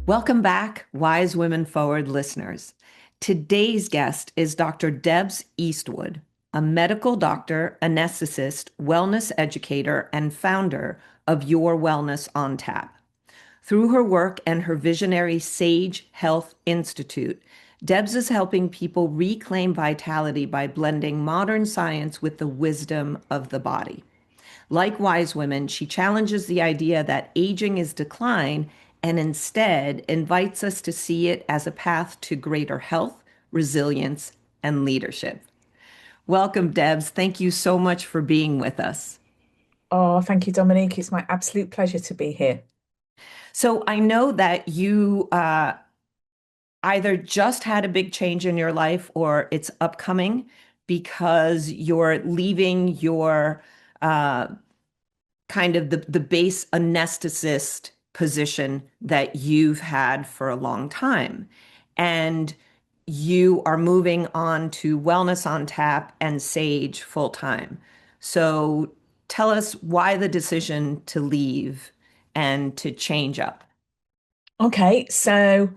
Welcome back, Wise Women Forward listeners. Today's guest is Dr. Debs Eastwood, a medical doctor, anesthetist, wellness educator, and founder of Your Wellness on Tap. Through her work and her visionary Sage Health Institute, Debs is helping people reclaim vitality by blending modern science with the wisdom of the body. Like wise women, she challenges the idea that aging is decline and instead invites us to see it as a path to greater health, resilience, and leadership. Welcome, Debs. Thank you so much for being with us. Oh, thank you, Dominique. It's my absolute pleasure to be here. So I know that you either just had a big change in your life or it's upcoming because you're leaving your uh, kind of the base anesthetist position that you've had for a long time. And you are moving on to Wellness on Tap and Sage full time. So tell us why the decision to leave and to change up. Okay, so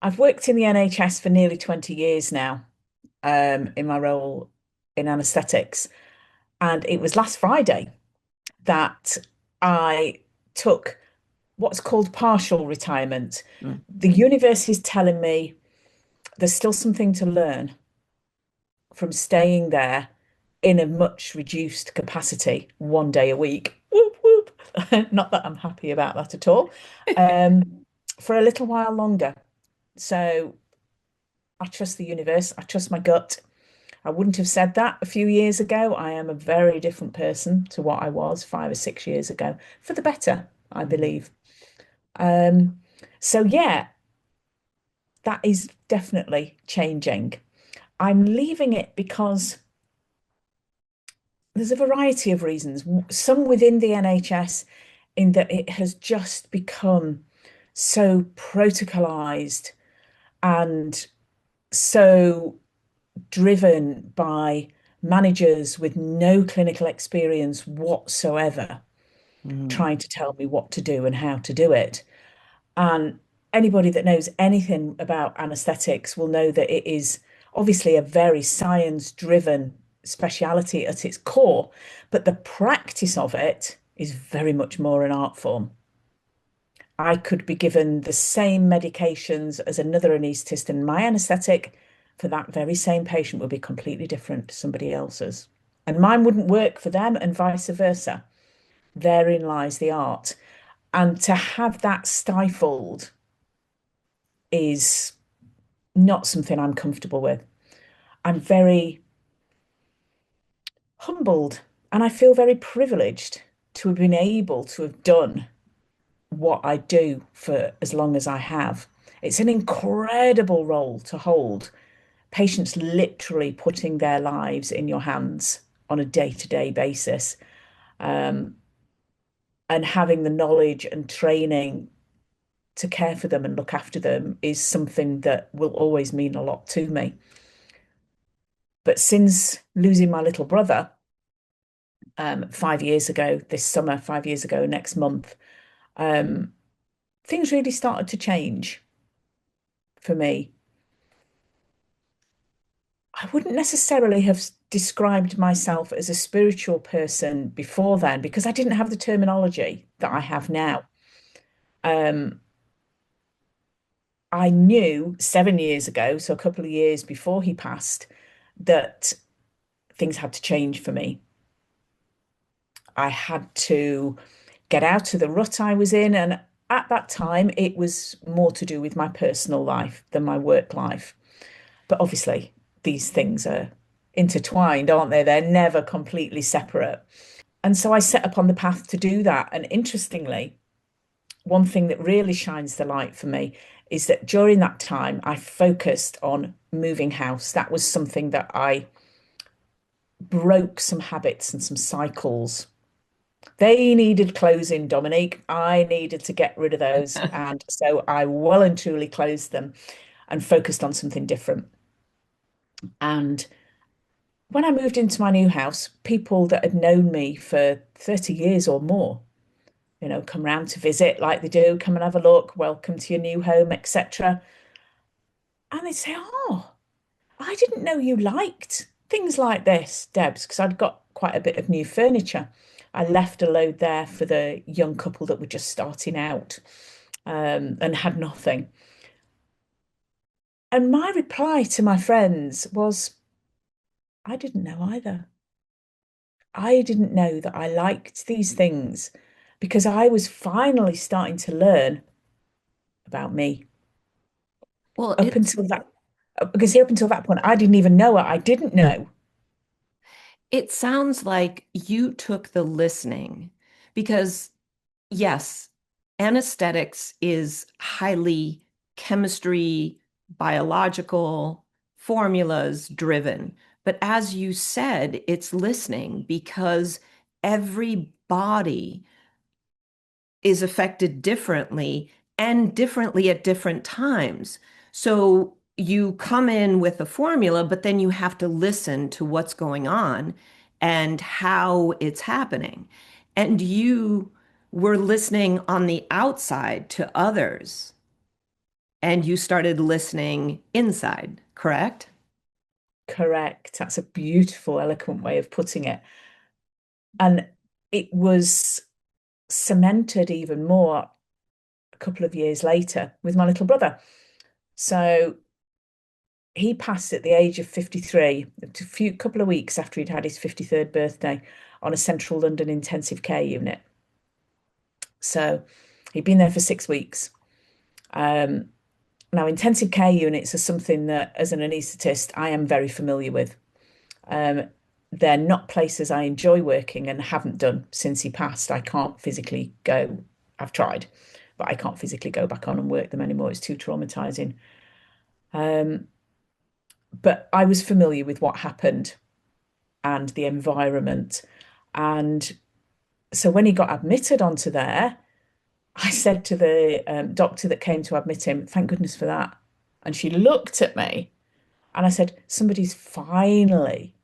I've worked in the NHS for nearly 20 years now, in my role in anesthetics. And it was last Friday that I took what's called partial retirement. Mm. The universe is telling me there's still something to learn from staying there in a much reduced capacity, 1 day a week. Whoop, whoop. Not that I'm happy about that at all. Um, for a little while longer. So I trust the universe. I trust my gut. I wouldn't have said that a few years ago. I am a very different person to what I was 5 or 6 years ago, for the better, I Mm. believe. Um, so yeah, that is definitely changing. I'm leaving it because there's a variety of reasons. Some within the NHS, in that it has just become so protocolized and so driven by managers with no clinical experience whatsoever, Mm. trying to tell me what to do and how to do it. And anybody that knows anything about anesthetics will know that it is obviously a very science-driven speciality at its core, but the practice of it is very much more an art form. I could be given the same medications as another anaesthetist, and my anesthetic for that very same patient would be completely different to somebody else's. And mine wouldn't work for them, and vice versa. Therein lies the art. And to have that stifled is not something I'm comfortable with. I'm very humbled and I feel very privileged to have been able to have done what I do for as long as I have. It's an incredible role to hold. Patients literally putting their lives in your hands on a day-to-day basis, um, and having the knowledge and training to care for them and look after them is something that will always mean a lot to me. But since losing my little brother, 5 years ago, this summer, 5 years ago, next month, um, things really started to change for me. I wouldn't necessarily have described myself as a spiritual person before then because I didn't have the terminology that I have now. Um, I knew 7 years ago, so a couple of years before he passed, that things had to change for me. I had to get out of the rut I was in. And at that time, it was more to do with my personal life than my work life. But obviously, these things are intertwined, aren't they? They're never completely separate. And so I set upon the path to do that. And interestingly, one thing that really shines the light for me is that during that time, I focused on moving house. That was something that I broke some habits and some cycles. They needed closing, Dominique. I needed to get rid of those. And so I well and truly closed them and focused on something different. And when I moved into my new house, people that had known me for 30 years or more, come round to visit like they do, come and have a look, welcome to your new home, etc. And they'd say, "Oh, I didn't know you liked things like this, Debs," because I'd got quite a bit of new furniture. I left a load there for the young couple that were just starting out, and had nothing. And my reply to my friends was, I didn't know either. I didn't know that I liked these things because I was finally starting to learn about me. Well, Up until that, because up until that point, I didn't even know what I didn't know. it sounds like you took the listening because yes, anesthetics is highly chemistry, biological, formulas driven. But as you said, it's listening because every body is affected differently and differently at different times. So you come in with a formula, but then you have to listen to what's going on and how it's happening. And you were listening on the outside to others, and you started listening inside, correct? Correct. That's a beautiful, eloquent way of putting it. And it was cemented even more a couple of years later with my little brother. So he passed at the age of 53, a couple of weeks after he'd had his 53rd birthday on a central London intensive care unit. So he'd been there for 6 weeks. Um, Now, intensive care units are something that, as an anaesthetist, I am very familiar with. Um, they're not places I enjoy working and haven't done since he passed. I can't physically go. I've tried, but I can't physically go back on and work them anymore. It's too traumatizing. Um, but I was familiar with what happened and the environment. And so when he got admitted onto there, I said to the doctor that came to admit him, thank goodness for that. And she looked at me and I said, somebody's finally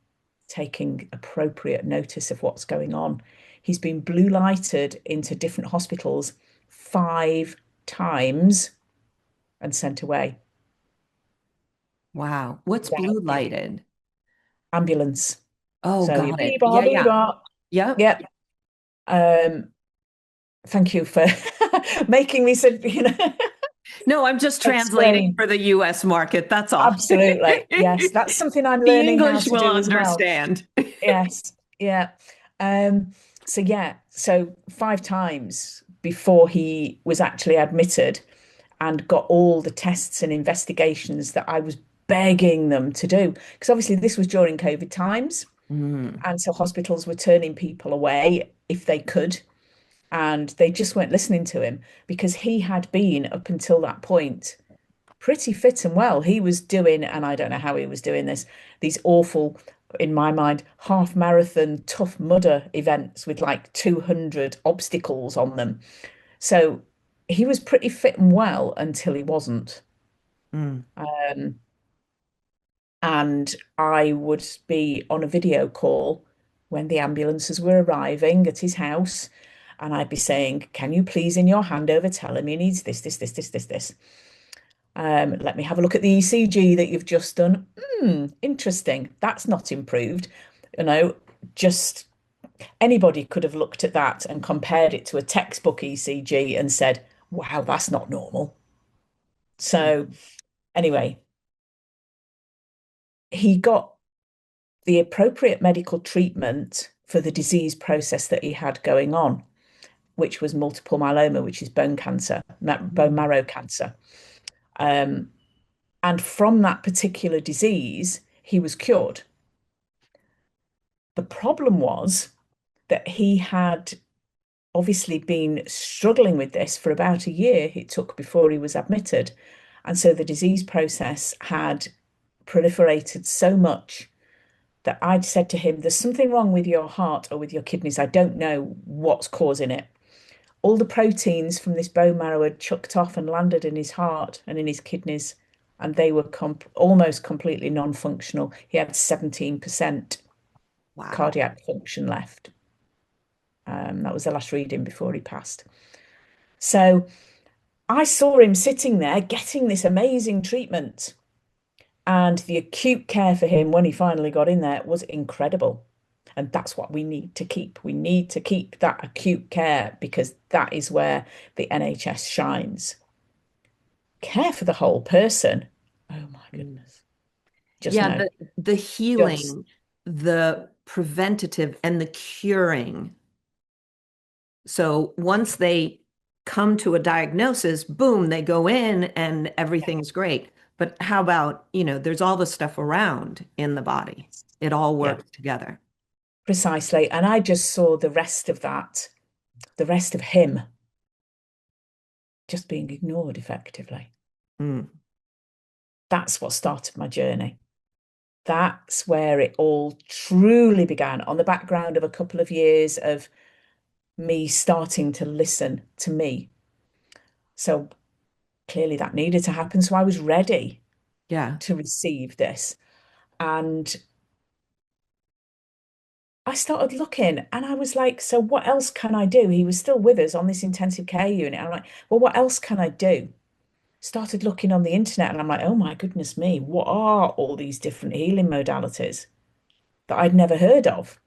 taking appropriate notice of what's going on. He's been blue lighted into different hospitals 5 times and sent away Wow. What's blue without giving lighted? ambulance. Oh, So you got it. bee bar, Yeah, bee yeah. bar. Yep. Yep. Um, Thank you for making me No, I'm just translating explain. for the US market. That's all. Absolutely. Yes, that's something I'm The learning how English to will do as well. understand. Yes. Yeah. So 5 times before he was actually admitted and got all the tests and investigations that I was begging them to do. Because obviously this was during COVID times. Mm. And so hospitals were turning people away if they could. And they just weren't listening to him because he had been, up until that point, pretty fit and well. He was doing, and I don't know how he was doing this, these awful, in my mind, half marathon tough mudder events with like 200 obstacles on them. So he was pretty fit and well until he wasn't. Mm. Um, and I would be on a video call when the ambulances were arriving at his house. And I'd be saying, can you please, in your handover, tell him he needs this, this, this, this, this, this. Let me have a look at the ECG that you've just done. Interesting. That's not improved. You know, just anybody could have looked at that and compared it to a textbook ECG and said, wow, that's not normal. So, anyway, he got the appropriate medical treatment for the disease process that he had going on, which was multiple myeloma, which is bone cancer, bone Mm. marrow cancer. Um, and from that particular disease, he was cured. The problem was that he had obviously been struggling with this for about a year, it took before he was admitted. And so the disease process had proliferated so much that I'd said to him, there's something wrong with your heart or with your kidneys. I don't know what's causing it. All the proteins from this bone marrow had chucked off and landed in his heart and in his kidneys, and they were almost completely non-functional. He had 17% Wow. cardiac function left. That was the last reading before he passed. So I saw him sitting there getting this amazing treatment. And the acute care for him when he finally got in there was incredible. And that's what we need to keep. We need to keep that acute care because that is where the NHS shines. Care for the whole person. Oh my Mm. goodness. Just Yeah, no. the Just, healing, the preventative, and the curing. So once they come to a diagnosis, boom, they go in and everything's great. But how about, there's all the stuff around in the body. It all yeah, works together. precisely. And I just saw the rest of that, the rest of him just being ignored effectively. Mm. That's what started my journey. That's where it all truly began on the background of a couple of years of me starting to listen to me. So clearly that needed to happen. So I was ready Yeah. to receive this. And I started looking and I was like, so what else can I do? He was still with us on this intensive care unit. I'm like, well, what else can I do? Started looking on the internet and I'm like, oh my goodness me, what are all these different healing modalities that I'd never heard of?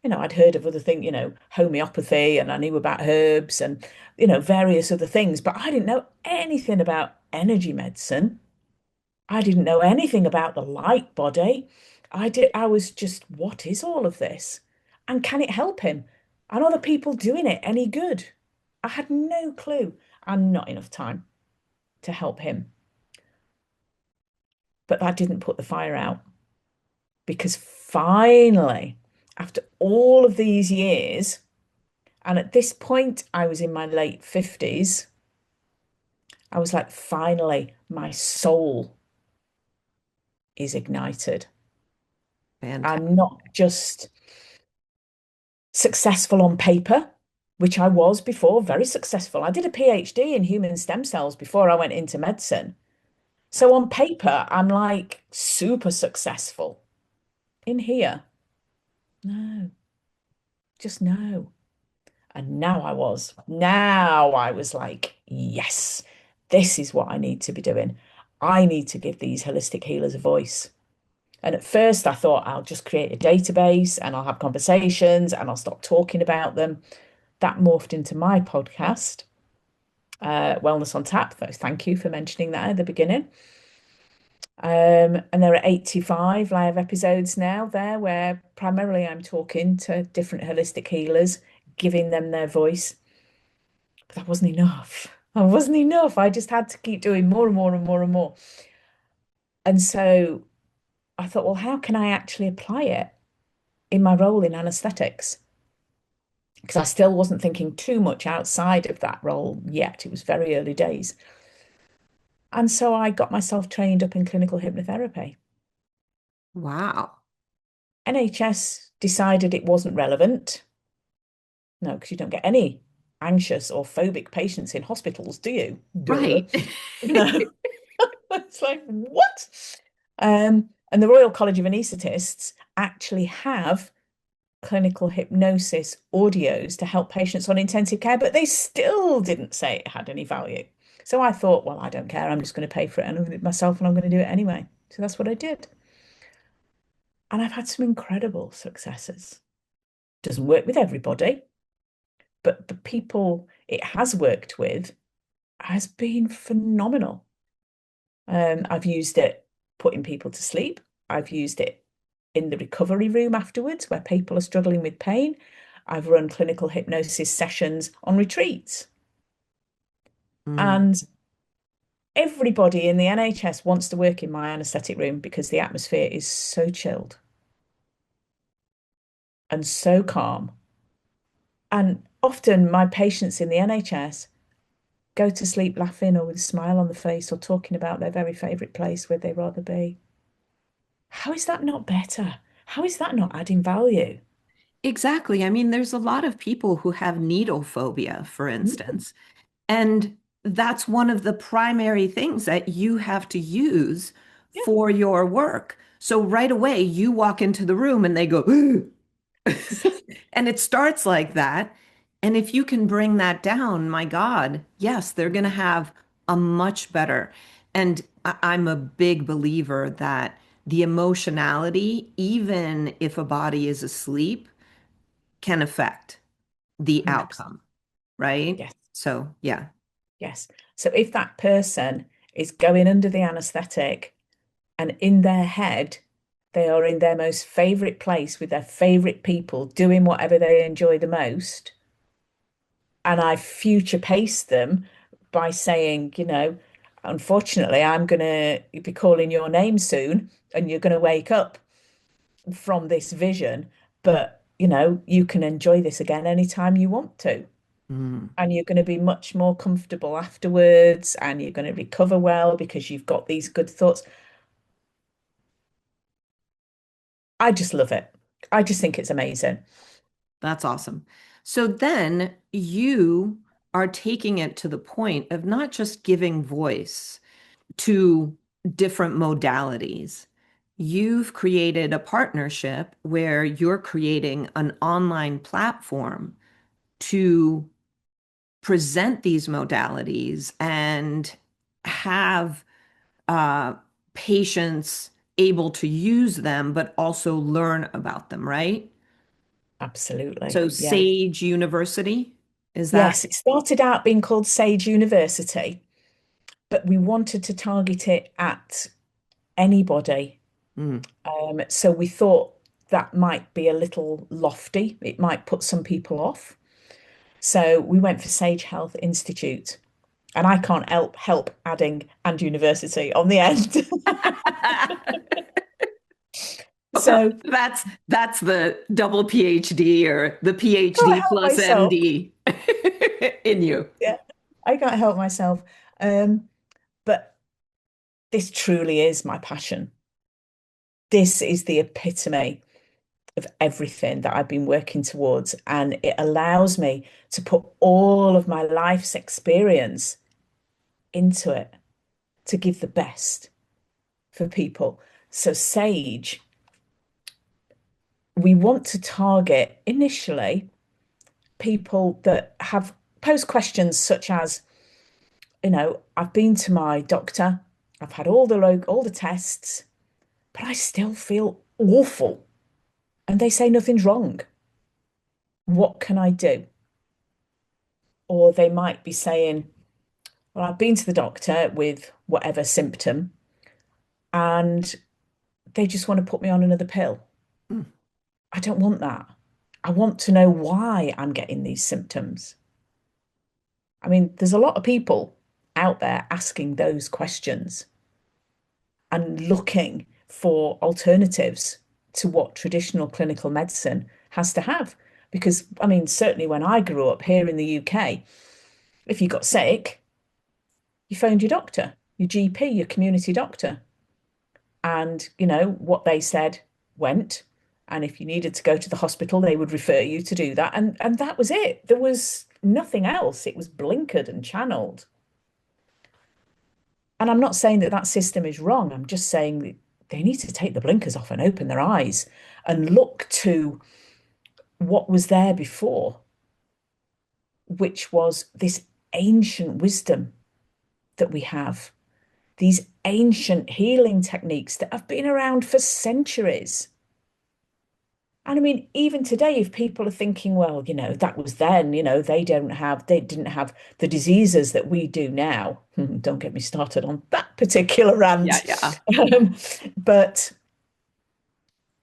I'd heard of other things, homeopathy, and I knew about herbs and, various other things, but I didn't know anything about energy medicine. I didn't know anything about the light body. I was just, what is all of this? And can it help him? And are the people doing it any good? I had no clue and not enough time to help him. But that didn't put the fire out because finally, after all of these years, and at this point, I was in my late 50s. I was like, finally, my soul is ignited. Fantastic. I'm not just successful on paper, which I was before, very successful. I did a PhD in human stem cells before I went into medicine. So on paper, I'm like super successful. In here, no, just no. And now I was like, yes, this is what I need to be doing. I need to give these holistic healers a voice. And at first, I thought I'll just create a database and I'll have conversations and I'll stop talking about them. That morphed into my podcast, Wellness on Tap. Thank you for mentioning that at the beginning. And there are 85 live episodes now there where primarily I'm talking to different holistic healers, giving them their voice. But that wasn't enough. That wasn't enough. I just had to keep doing more and more and more and more. And so I thought, well, how can I actually apply it in my role in anesthetics? Because I still wasn't thinking too much outside of that role yet. It was very early days. And so I got myself trained up in clinical hypnotherapy. Wow. NHS decided it wasn't relevant. No, because you don't get any anxious or phobic patients in hospitals, do you? Duh. Right. It's like, what? And the Royal College of Anaesthetists actually have clinical hypnosis audios to help patients on intensive care, but they still didn't say it had any value. So I thought, well, I don't care. I'm just going to pay for it and I'm going to do it myself and I'm going to do it anyway. So that's what I did. And I've had some incredible successes. Doesn't work with everybody, but the people it has worked with has been phenomenal. I've used it putting people to sleep. I've used it in the recovery room afterwards where people are struggling with pain. I've run clinical hypnosis sessions on retreats. Mm. And everybody in the NHS wants to work in my anaesthetic room because the atmosphere is so chilled and so calm. And often my patients in the NHS go to sleep laughing or with a smile on the face or talking about their very favourite place where they'd rather be. How is that not better? How is that not adding value? Exactly. I mean, there's a lot of people who have needle phobia, for Mm, instance, and that's one of the primary things that you have to use yeah, for your work. So right away, you walk into the room and they go, "Ooh." Exactly. And it starts like that. And if you can bring that down, my God, yes, they're going to have a much better. And I'm a big believer that the emotionality, even if a body is asleep, can affect the 100%. outcome, right? Yes. So, yeah. Yes. So if that person is going under the anesthetic and in their head, they are in their most favorite place with their favorite people, doing whatever they enjoy the most, and I future pace them by saying, unfortunately, I'm going to be calling your name soon and you're going to wake up from this vision, but you can enjoy this again anytime you want to. Mm, And you're going to be much more comfortable afterwards and you're going to recover well because you've got these good thoughts. I just love it. I just think it's amazing. that's awesome. So then you are taking it to the point of not just giving voice to different modalities. You've created a partnership where you're creating an online platform to present these modalities and have uh, patients able to use them, but also learn about them, right? Absolutely. So, Yeah. Sage University, is that? Yes, it started out being called Sage University, but we wanted to target it at anybody. Mm. So we thought that might be a little lofty. It might put some people off. So we went for Sage Health Institute. And I can't help adding and university on the end. Well, So that's the double PhD or the can't PhD help plus myself. MD in you. Yeah, I can't help myself. But this truly is my passion. This is the epitome of everything that I've been working towards. And it allows me to put all of my life's experience into it to give the best for people. So, Sage, we want to target initially people that have posed questions such as, I've been to my doctor, I've had all the tests, but I still feel awful. And they say nothing's wrong. What can I do? Or they might be saying, well, I've been to the doctor with whatever symptom, and they just want to put me on another pill. Mm. I don't want that. I want to know why I'm getting these symptoms. I mean, there's a lot of people out there asking those questions and looking for alternatives to what traditional clinical medicine has to have. Because, I mean, certainly when I grew up here in the UK, if you got sick, you phoned your doctor, your GP, your community doctor. And, what they said went. And if you needed to go to the hospital, they would refer you to do that. And that was it. There was nothing else. It was blinkered and channeled. And I'm not saying that that system is wrong. I'm just saying that they need to take the blinkers off and open their eyes and look to what was there before, which was this ancient wisdom that we have, these ancient healing techniques that have been around for centuries. And I mean, even today, if people are thinking, well, that was then, they didn't have the diseases that we do now. Don't get me started on that particular Yeah, rant. yeah. Um, but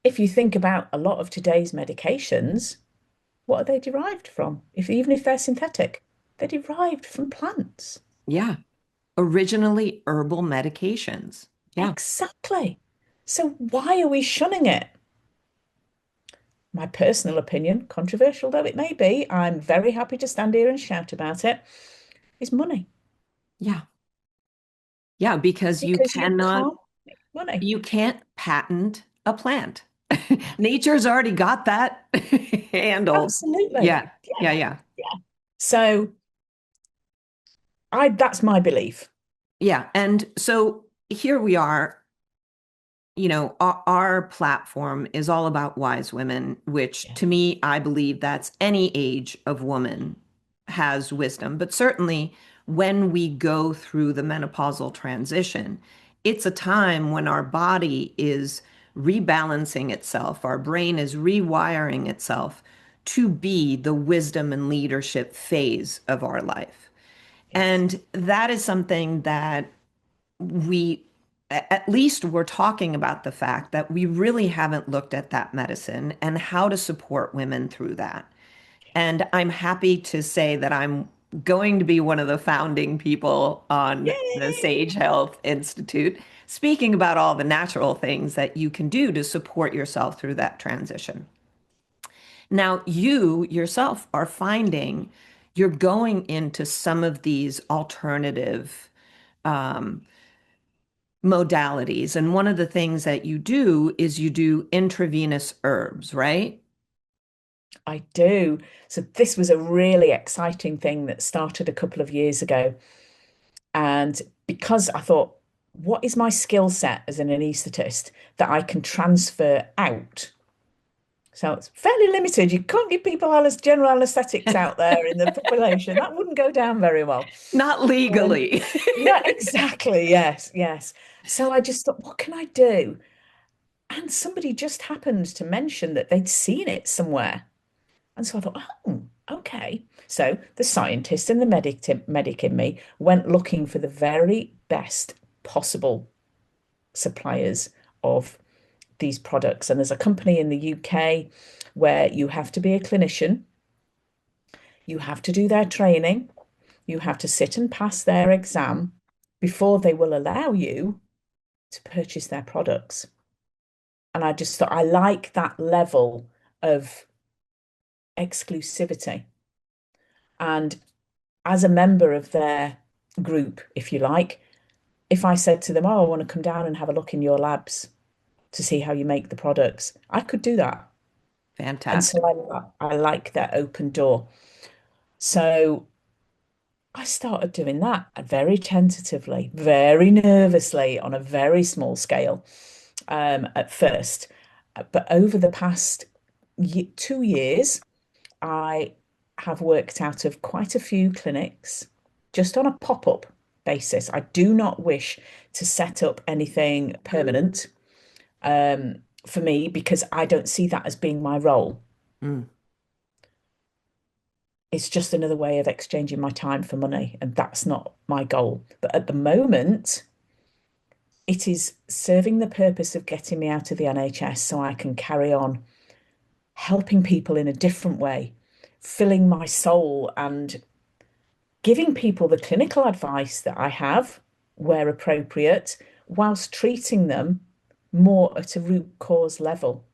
if you think about a lot of today's medications, what are they derived from? Even if they're synthetic, they're derived from plants. Yeah. Originally herbal medications. Yeah. Exactly. So why are we shunning it? My personal opinion, controversial though it may be, I'm very happy to stand here and shout about it, is money. Yeah. Yeah, because Because you can't make money. you can't patent a plant. Nature's already got that handled. Absolutely. Yeah. Yeah. Yeah, yeah. Yeah. So that's my belief. Yeah. And so here we are. our platform is all about wise women, which to me, I believe that's any age of woman has wisdom. But certainly when we go through the menopausal transition, it's a time when our body is rebalancing itself, our brain is rewiring itself to be the wisdom and leadership phase of our life. Yes. And that is something that we at least we're talking about the fact that we really haven't looked at that medicine and how to support women through that. And I'm happy to say that I'm going to be one of the founding people on the Yay! Sage Health Institute, speaking about all the natural things that you can do to support yourself through that transition. Now, you yourself are finding you're going into some of these alternative um, modalities. And one of the things that you do is you do intravenous herbs, right? I do. So this was a really exciting thing that started a couple of years ago. And because I thought, what is my skill set as an anaesthetist that I can transfer out? So it's fairly limited. You can't give people general anesthetics out there in the population. That wouldn't go down very well. Not Um, legally. no, exactly. Yes, yes. So I just thought, what can I do? And somebody just happened to mention that they'd seen it somewhere. And so I thought, oh, okay. So the scientist and the medic in me went looking for the very best possible suppliers of these products. And there's a company in the UK where you have to be a clinician, you have to do their training, you have to sit and pass their exam before they will allow you to purchase their products. And I just thought I like that level of exclusivity. And as a member of their group, if you like, if I said to them, oh, I want to come down and have a look in your labs to see how you make the products, I could do that. And so Fantastic. I like that open door. So I started doing that very tentatively, very nervously on a very small scale at first. But over the past 2 years, I have worked out of quite a few clinics just on a pop-up basis. I do not wish to set up anything permanent for me because I don't see that as being my role. Mm. It's just another way of exchanging my time for money, and that's not my goal. But at the moment, it is serving the purpose of getting me out of the NHS so I can carry on helping people in a different way, filling my soul and giving people the clinical advice that I have where appropriate, whilst treating them more at a root cause level,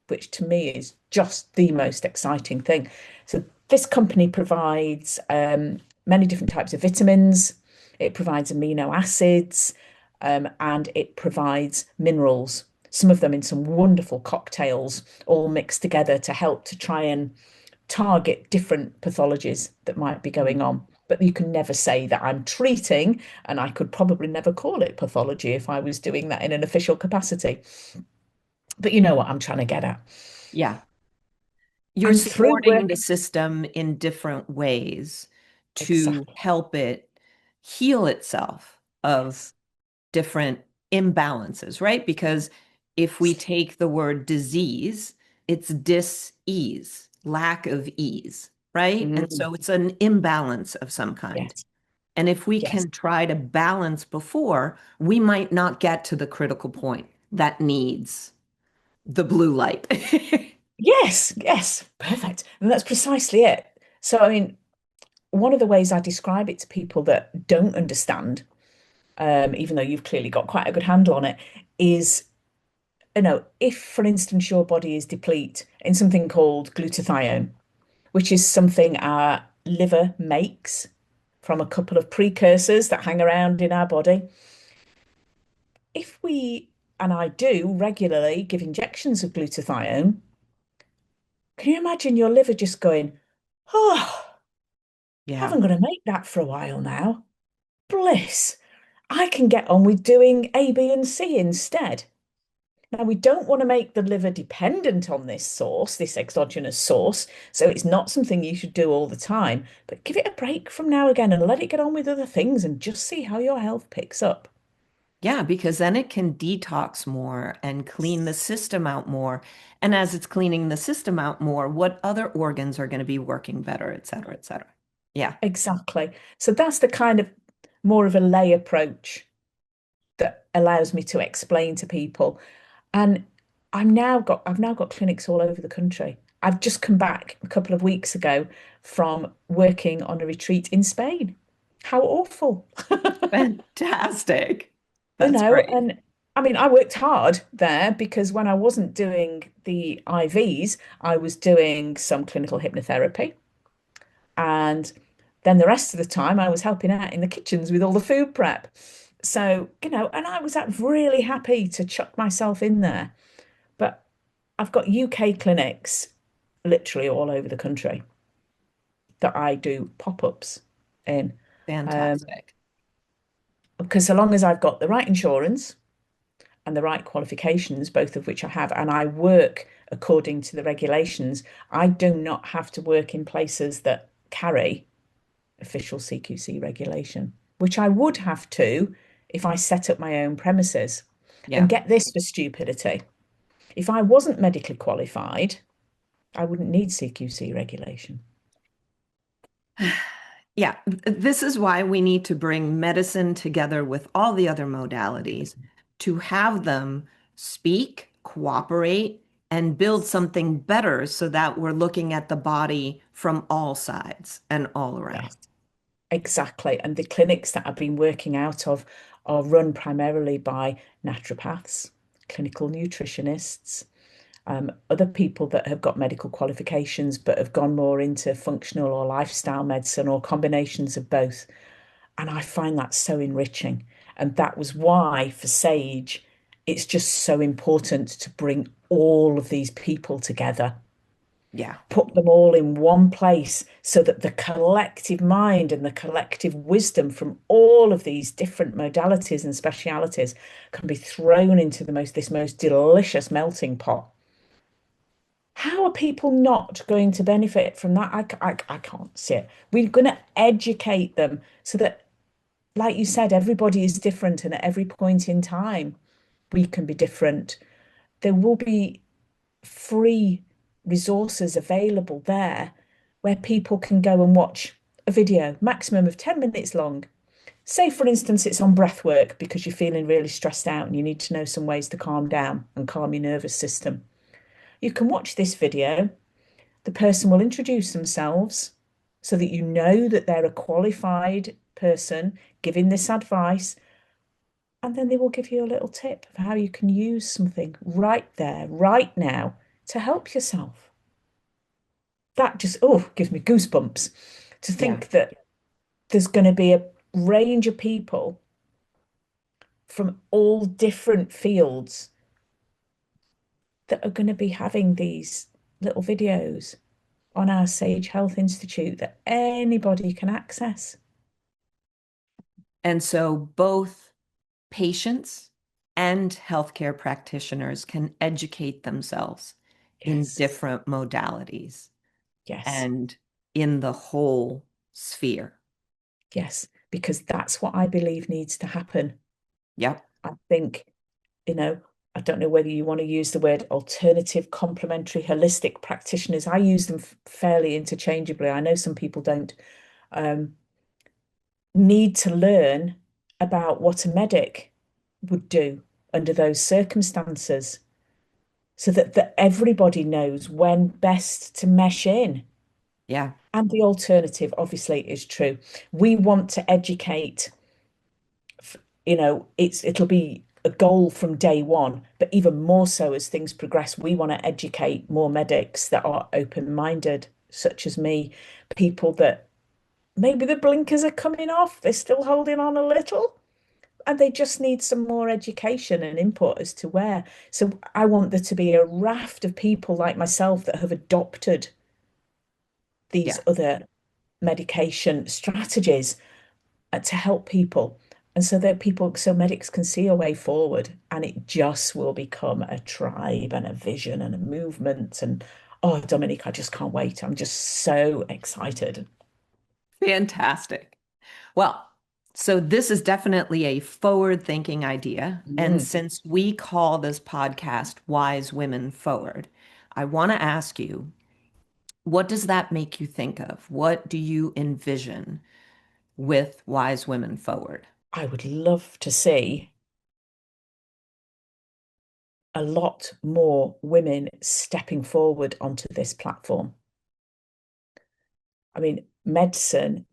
which to me is just the most exciting thing. So this company provides many different types of vitamins. It provides amino acids, and it provides minerals. Some of them in some wonderful cocktails, all mixed together to help to try and target different pathologies that might be going on. But you can never say that I'm treating, and I could probably never call it pathology if I was doing that in an official capacity. But you know what I'm trying to get at. Yeah. You're And through supporting the work, system in different ways to exactly. help it heal itself of different imbalances, right? Because if we take the word disease, it's dis-ease, lack of ease, right? And Mm, so it's an imbalance of some kind. yes, And if we yes, can try to balance before, we might not get to the critical point that needs the blue light. yes, yes, perfect. And that's precisely it. So, I mean, one of the ways I describe it to people that don't understand, even though you've clearly got quite a good handle on it, is, if, for instance, your body is deplete in something called glutathione, which is something our liver makes from a couple of precursors that hang around in our body. If we, and I do regularly give injections of glutathione, can you imagine your liver just going, oh, Yeah. haven't got to make that for a while now. Bliss. I can get on with doing A, B, and C instead. Now, we don't want to make the liver dependent on this source, this exogenous source. So it's not something you should do all the time, but give it a break from now again and let it get on with other things and just see how your health picks up. Yeah, because then it can detox more and clean the system out more. And as it's cleaning the system out more, what other organs are going to be working better, et cetera, et cetera. Yeah, Exactly. So that's the kind of more of a lay approach that allows me to explain to people. And I've now got clinics all over the country. I've just come back a couple of weeks ago from working on a retreat in Spain. How awful. fantastic. That's great. And I mean, I worked hard there because when I wasn't doing the IVs, I was doing some clinical hypnotherapy. And then the rest of the time, I was helping out in the kitchens with all the food prep. So, and I was really happy to chuck myself in there. But I've got UK clinics literally all over the country that I do pop-ups in. Um, Fantastic. because so long as I've got the right insurance and the right qualifications, both of which I have, and I work according to the regulations, I do not have to work in places that carry official CQC regulation, which I would have to if I set up my own premises. And Yeah. get this for stupidity. If I wasn't medically qualified, I wouldn't need CQC regulation. Yeah, this is why we need to bring medicine together with all the other modalities to have them speak, cooperate, and build something better so that we're looking at the body from all sides and all around. Yes, exactly. And the clinics that I've been working out of are run primarily by naturopaths, clinical nutritionists, other people that have got medical qualifications but have gone more into functional or lifestyle medicine or combinations of both. And I find that so enriching. And that was why for Sage, it's just so important to bring all of these people together, Yeah. put them all in one place so that the collective mind and the collective wisdom from all of these different modalities and specialities can be thrown into this most delicious melting pot. How are people not going to benefit from that? I can't see it. We're going to educate them so that, like you said, everybody is different, and at every point in time, we can be different. There will be free resources available there where people can go and watch a video, maximum of 10 minutes long. Say, for instance, it's on breath work because you're feeling really stressed out and you need to know some ways to calm down and calm your nervous system. You can watch this video. The person will introduce themselves so that you know that they're a qualified person giving this advice. And then they will give you a little tip of how you can use something right there, right now to help yourself. That just, oh, gives me goosebumps to Yeah. think that there's going to be a range of people from all different fields that are going to be having these little videos on our Sage Health Institute that anybody can access. And so both patients and healthcare practitioners can educate themselves in Yes, different modalities yes, and in the whole sphere. yes, because that's what I believe needs to happen. Yep. I think, you know, I don't know whether you want to use the word alternative, complementary, holistic practitioners. I use them fairly interchangeably. I know some people don't um, need to learn about what a medic would do under those circumstances so that everybody knows when best to mesh in. Yeah. And the alternative, obviously, is true. We want to educate, it'll be a goal from day one, but even more so as things progress, we want to educate more medics that are open-minded, such as me, people that maybe the blinkers are coming off, they're still holding on a little, and they just need some more education and input as to where. So I want there to be a raft of people like myself that have adopted these Yeah. other medication strategies to help people. And so that people, so medics can see a way forward and it just will become a tribe and a vision and a movement. And oh, Dominique, I just can't wait. I'm just so excited. Fantastic. Well, so this is definitely a forward-thinking idea. And Mm. since we call this podcast Wise Women Forward, I want to ask you, what does that make you think of? What do you envision with Wise Women Forward? I would love to see a lot more women stepping forward onto this platform. I mean, medicine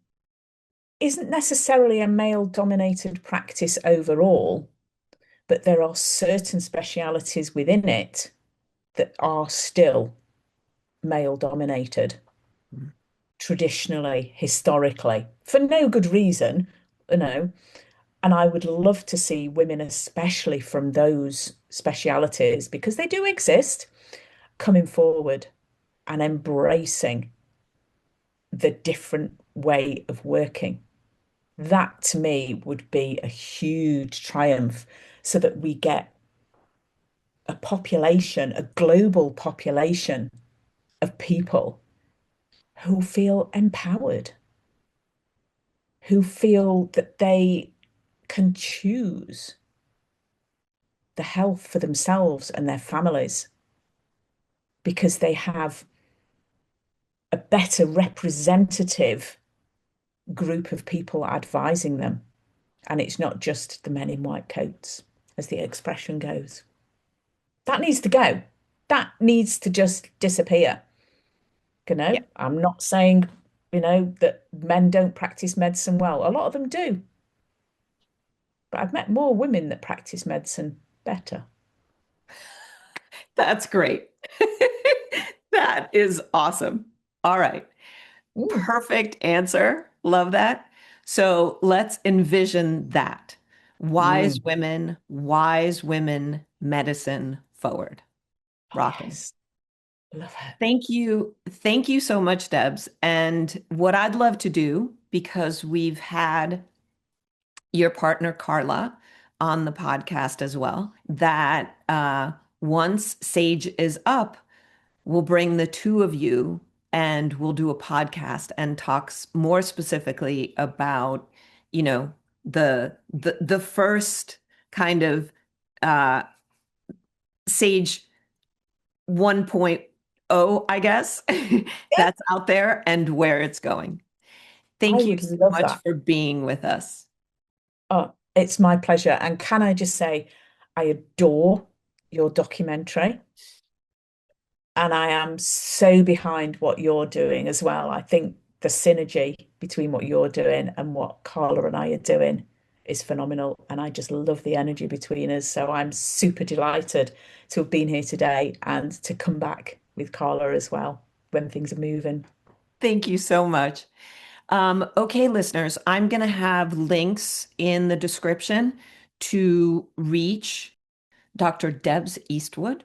isn't necessarily a male-dominated practice overall, but there are certain specialities within it that are still male-dominated, traditionally, historically, for no good reason, you know. And I would love to see women, especially from those specialities, because they do exist, coming forward and embracing the different way of working. That to me would be a huge triumph so that we get a population, a global population of people who feel empowered, who feel that they can choose the health for themselves and their families because they have a better representative group of people advising them. And it's not just the men in white coats, as the expression goes. That needs to go. That needs to just disappear. Yeah, I'm not saying, that men don't practice medicine well. A lot of them do. But I've met more women that practice medicine better. that's great. That is awesome. All right. Mm, Perfect answer. Love that. So let's envision that. mm. Wise women, medicine forward. Oh, Rocking. yes. Love it. Thank you. Thank you so much, Debs. And what I'd love to do, because we've had your partner, Carla, on the podcast as well, that once Sage is up, we'll bring the two of you and we'll do a podcast and talks more specifically about, you know, the first kind of uh Sage 1.0, I guess, Yeah, that's out there and where it's going. I Thank you would so love much that. for being with us. Oh, it's my pleasure. And can I just say, I adore your documentary. And I am so behind what you're doing as well. I think the synergy between what you're doing and what Carla and I are doing is phenomenal. And I just love the energy between us. So I'm super delighted to have been here today and to come back with Carla as well when things are moving. Thank you so much. Okay, listeners, I'm going to have links in the description to reach Dr. Debs Eastwood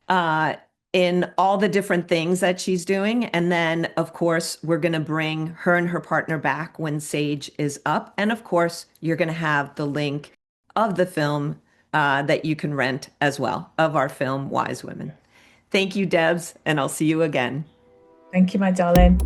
uh, in all the different things that she's doing. And then, of course, we're going to bring her and her partner back when Sage is up. And of course, you're going to have the link of the film that you can rent as well of our film, Wise Women. Thank you, Debs, and I'll see you again. Thank you, my darling.